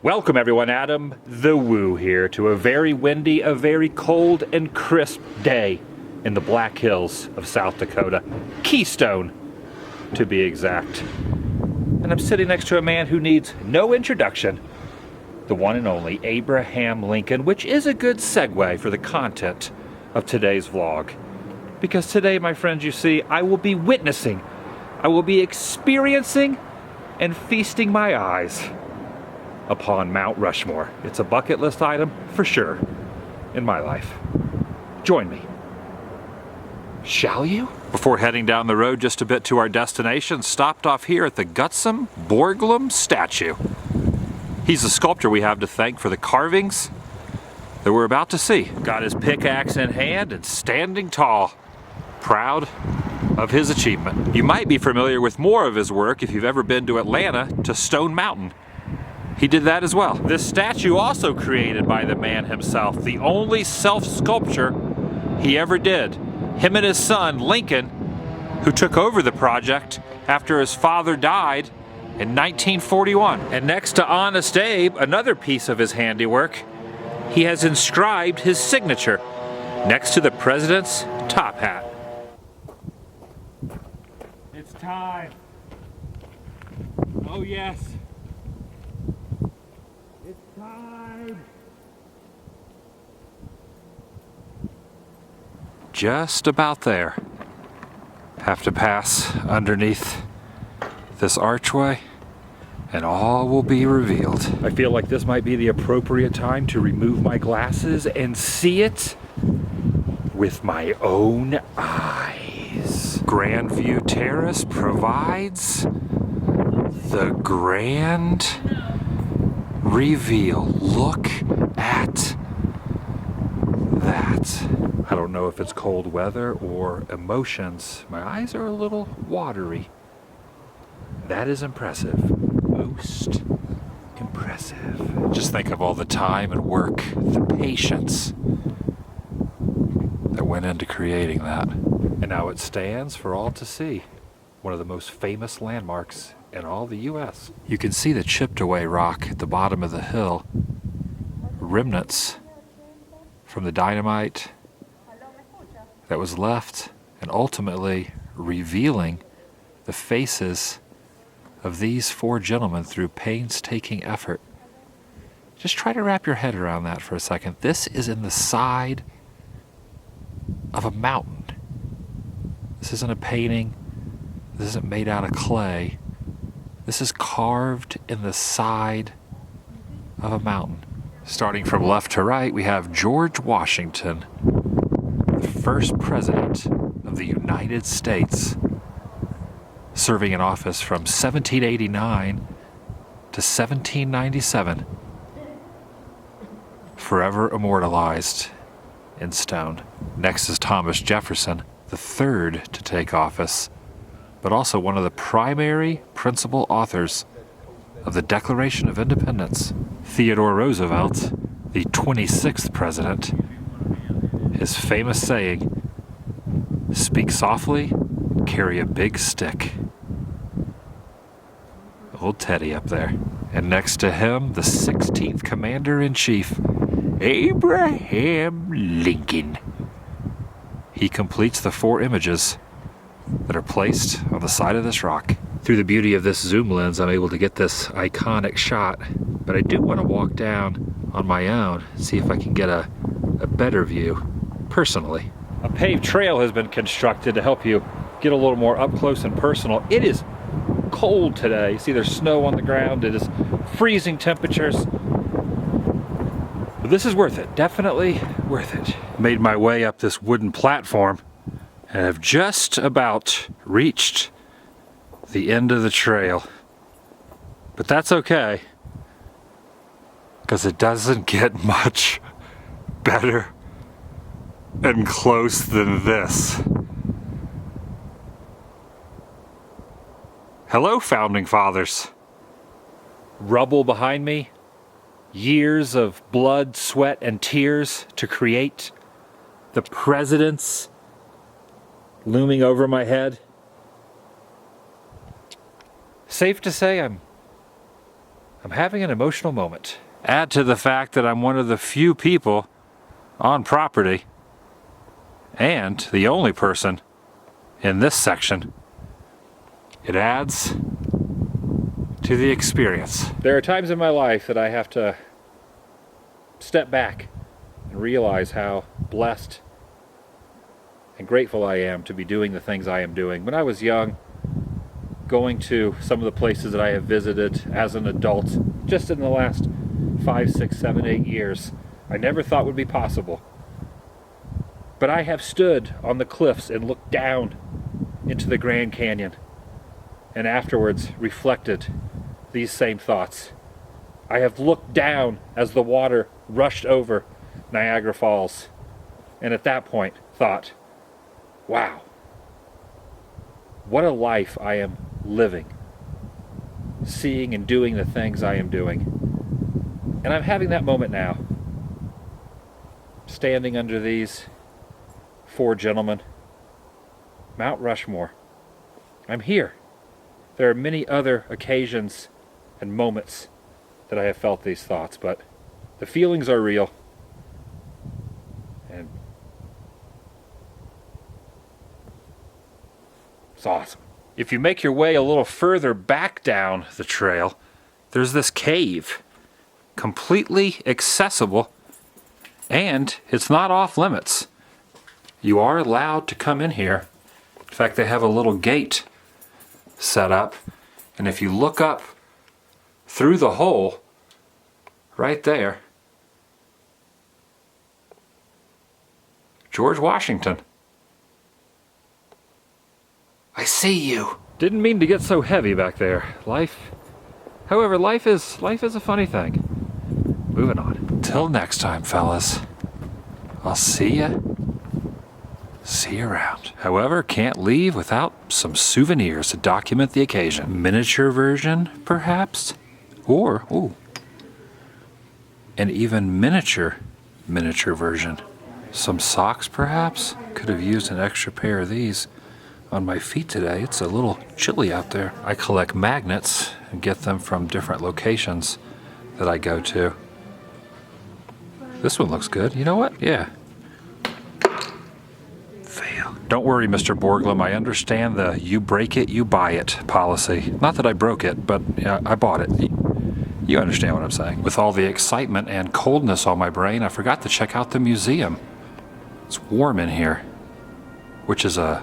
Welcome everyone, Adam the Woo here to a very windy, a very cold and crisp day in the Black Hills of South Dakota. Keystone, to be exact. And I'm sitting next to a man who needs no introduction, the one and only Abraham Lincoln, which is a good segue for the content of today's vlog. Because today, my friends, you see, I will be witnessing, I will be experiencing and feasting my eyes upon Mount Rushmore. It's a bucket list item for sure in my life. Join me. Shall you? Before heading down the road just a bit to our destination, stopped off here at the Gutzon Borglum statue. He's the sculptor we have to thank for the carvings that we're about to see. Got his pickaxe in hand and standing tall, proud of his achievement. You might be familiar with more of his work if you've ever been to Atlanta to Stone Mountain. He did that as well. This statue also created by the man himself, the only self-sculpture he ever did. Him and his son, Lincoln, who took over the project after his father died in 1941. And next to Honest Abe, another piece of his handiwork, he has inscribed his signature next to the president's top hat. It's time. Oh yes. It's time. Just about there. Have to pass underneath this archway and all will be revealed. I feel like this might be the appropriate time to remove my glasses and see it with my own eyes. Grandview Terrace provides the grand reveal. Look at that. I don't know if it's cold weather or emotions. My eyes are a little watery. That is impressive. Most impressive. Just think of all the time and work, the patience that went into creating that. And now it stands for all to see. One of the most famous landmarks in all the U.S. You can see the chipped away rock at the bottom of the hill. Remnants from the dynamite that was left, and ultimately revealing the faces of these four gentlemen through painstaking effort. Just try to wrap your head around that for a second. This is in the side of a mountain. This isn't a painting. This isn't made out of clay. This is carved in the side of a mountain. Starting from left to right, we have George Washington, the first president of the United States, serving in office from 1789 to 1797, forever immortalized in stone. Next is Thomas Jefferson, the third to take office, but also one of the primary principal authors of the Declaration of Independence. Theodore Roosevelt, the 26th president, his famous saying, "Speak softly, carry a big stick." Old Teddy up there. And next to him, the 16th Commander-in-Chief, Abraham Lincoln. He completes the four images that are placed on the side of this rock. Through the beauty of this zoom lens, I'm able to get this iconic shot, but I do want to walk down on my own, see if I can get a better view, personally. A paved trail has been constructed to help you get a little more up close and personal. It is cold today. You see there's snow on the ground. It is freezing temperatures. But this is worth it. Definitely worth it. Made my way up this wooden platform and have just about reached the end of the trail. But that's okay, because it doesn't get much better and close than this. Hello, Founding Fathers. Rubble behind me, years of blood, sweat, and tears to create the presidents looming over my head. Safe to say I'm I'm having an emotional moment. Add to the fact that I'm one of the few people on property and the only person in this section. It adds to the experience. There are times in my life that I have to step back and realize how blessed and grateful I am to be doing the things I am doing. When I was young, going to some of the places that I have visited as an adult, just in the last 5, 6, 7, 8 years, I never thought would be possible. But I have stood on the cliffs and looked down into the Grand Canyon, and afterwards reflected these same thoughts. I have looked down as the water rushed over Niagara Falls, and at that point thought, wow, what a life I am living, seeing and doing the things I am doing. And I'm having that moment now, standing under these 4 gentlemen, Mount Rushmore. I'm here. There are many other occasions and moments that I have felt these thoughts, but the feelings are real. And it's awesome. If you make your way a little further back down the trail, there's this cave, completely accessible, and it's not off limits. You are allowed to come in here. In fact, they have a little gate set up, and if you look up through the hole right there, George Washington. I see you. Didn't mean to get so heavy back there. Life is a funny thing. Moving on. Till next time, fellas. I'll see ya. See you around. However, can't leave without some souvenirs to document the occasion. Miniature version, perhaps? Or, ooh, an even miniature version. Some socks, perhaps? Could have used an extra pair of these on my feet today. It's a little chilly out there. I collect magnets and get them from different locations that I go to. This one looks good. You know what? Yeah. Fail. Don't worry, Mr. Borglum. I understand the you break it, you buy it policy. Not that I broke it, but I bought it. You understand what I'm saying. With all the excitement and coldness on my brain, I forgot to check out the museum. It's warm in here, which is a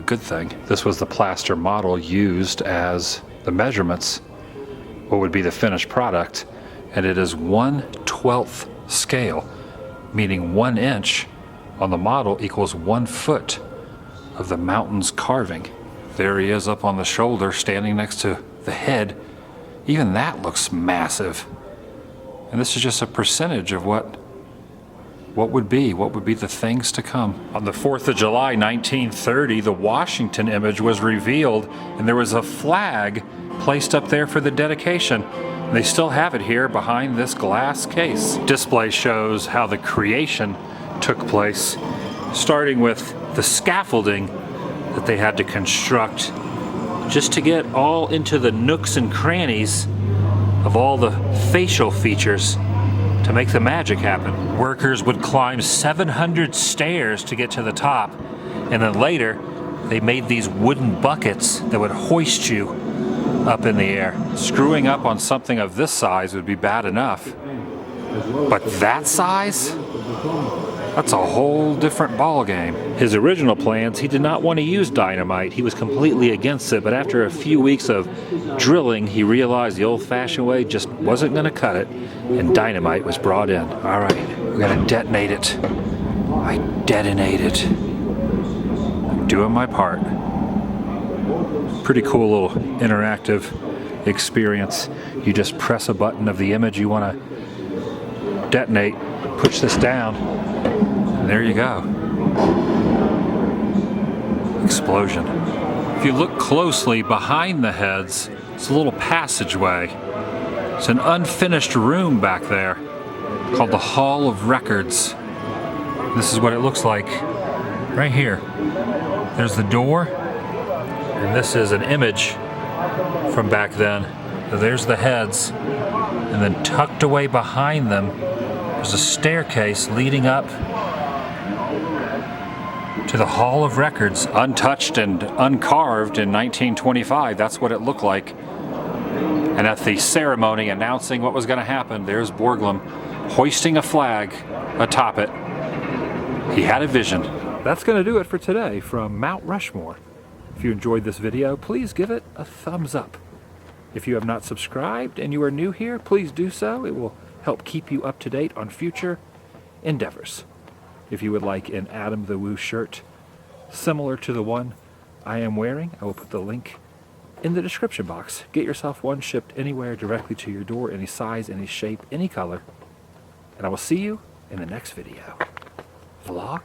good thing. This was the plaster model used as the measurements, what would be the finished product, and it is 1/12 scale, meaning 1 inch on the model equals 1 foot of the mountain's carving. There he is up on the shoulder, standing next to the head. Even that looks massive. And this is just a percentage of what would be the things to come. On the 4th of July, 1930, the Washington image was revealed, and there was a flag placed up there for the dedication. And they still have it here behind this glass case. Display shows how the creation took place, starting with the scaffolding that they had to construct just to get all into the nooks and crannies of all the facial features to make the magic happen. Workers would climb 700 stairs to get to the top, and then later they made these wooden buckets that would hoist you up in the air. Screwing up on something of this size would be bad enough, but that size? That's a whole different ball game. His original plans, he did not want to use dynamite. He was completely against it, but after a few weeks of drilling, he realized the old-fashioned way just wasn't going to cut it, and dynamite was brought in. All right, we got to detonate it. I detonate it. I'm doing my part. Pretty cool little interactive experience. You just press a button of the image you want to detonate, push this down, and there you go. Explosion. If you look closely behind the heads, it's a little passageway. It's an unfinished room back there called the Hall of Records. This is what it looks like right here. There's the door, and this is an image from back then. So there's the heads. And then tucked away behind them, there's a staircase leading up to the Hall of Records, untouched and uncarved in 1925. That's what it looked like. And at the ceremony announcing what was going to happen, there's Borglum hoisting a flag atop it. He had a vision. That's going to do it for today from Mount Rushmore. If you enjoyed this video, please give it a thumbs up. If you have not subscribed and you are new here, please do so. It will help keep you up to date on future endeavors. If you would like an Adam the Woo shirt similar to the one I am wearing, I will put the link in the description box. Get yourself one shipped anywhere directly to your door, any size, any shape, any color. And I will see you in the next video. Vlog